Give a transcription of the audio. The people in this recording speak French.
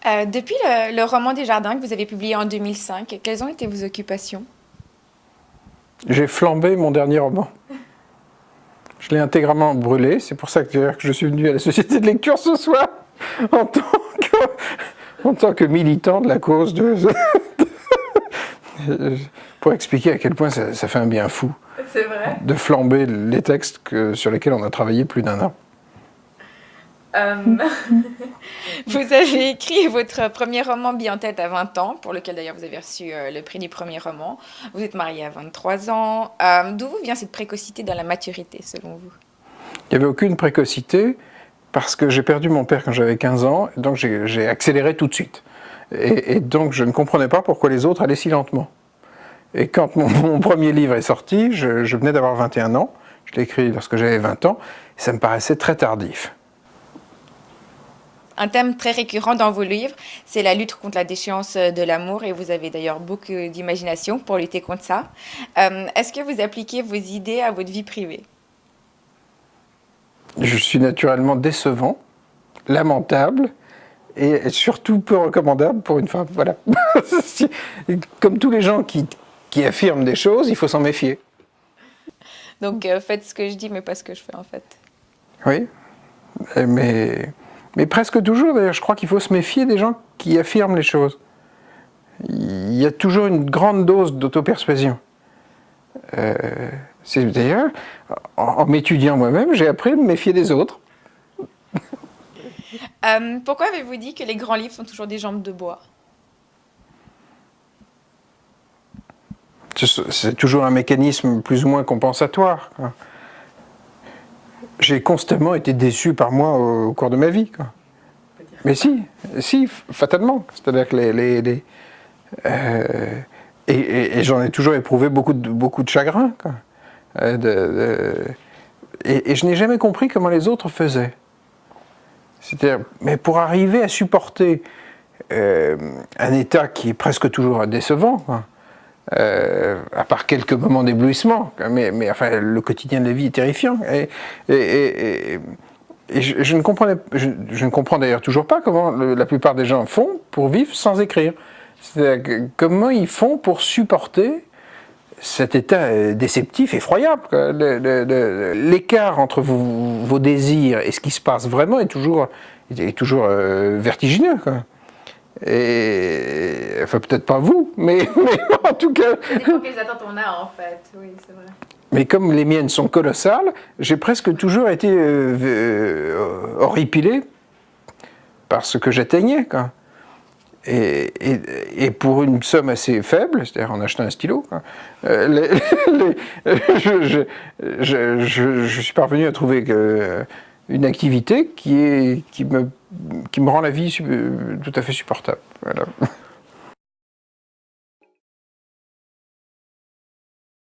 Depuis le roman des jardins que vous avez publié en 2005, quelles ont été vos occupations? J'ai flambé mon dernier roman. Je l'ai intégralement brûlé, c'est pour ça que je suis venu à la Société de lecture ce soir, en tant en tant que militant de la cause pour expliquer à quel point ça fait un bien fou. C'est vrai. De flamber les textes sur lesquels on a travaillé plus d'un an. Vous avez écrit votre premier roman Bille en tête à 20 ans, pour lequel d'ailleurs vous avez reçu le prix du premier roman. Vous êtes marié à 23 ans. D'où vous vient cette précocité dans la maturité, selon vous? Il n'y avait aucune précocité, parce que j'ai perdu mon père quand j'avais 15 ans, et donc j'ai accéléré tout de suite. Et donc je ne comprenais pas pourquoi les autres allaient si lentement. Et quand mon premier livre est sorti, je venais d'avoir 21 ans, je l'ai écrit lorsque j'avais 20 ans, et ça me paraissait très tardif. Un thème très récurrent dans vos livres, c'est la lutte contre la déchéance de l'amour, et vous avez d'ailleurs beaucoup d'imagination pour lutter contre ça. Est-ce que vous appliquez vos idées à votre vie privée? Je suis naturellement décevant, lamentable, et surtout peu recommandable pour une femme. Voilà. Comme tous les gens qui affirment des choses, il faut s'en méfier. Donc faites ce que je dis, mais pas ce que je fais en fait. Oui, mais presque toujours, d'ailleurs, je crois qu'il faut se méfier des gens qui affirment les choses. Il y a toujours une grande dose d'autopersuasion. D'ailleurs, en m'étudiant moi-même, j'ai appris à me méfier des autres. Pourquoi avez-vous dit que les grands livres sont toujours des jambes de bois? C'est toujours un mécanisme plus ou moins compensatoire, quoi. J'ai constamment été déçu par moi au cours de ma vie, quoi. Mais si, fatalement. C'est-à-dire que et j'en ai toujours éprouvé beaucoup de chagrin, quoi. Et je n'ai jamais compris comment les autres faisaient. C'est-à-dire, mais pour arriver à supporter un état qui est presque toujours décevant, quoi, à part quelques moments d'éblouissement, mais enfin, le quotidien de la vie est terrifiant. Et je ne comprends d'ailleurs toujours pas comment la plupart des gens font pour vivre sans écrire. C'est-à-dire comment ils font pour supporter cet état déceptif, effroyable. L'écart entre vos désirs et ce qui se passe vraiment est toujours vertigineux, quoi. Et enfin, peut-être pas vous, mais en tout cas. Ça dépend quelles attentes on a en fait, oui, c'est vrai. Mais comme les miennes sont colossales, j'ai presque toujours été horripilé par ce que j'atteignais, quoi. Et pour une somme assez faible, c'est-à-dire en achetant un stylo, quoi, je suis parvenu à trouver une activité qui me rend la vie tout à fait supportable. Voilà.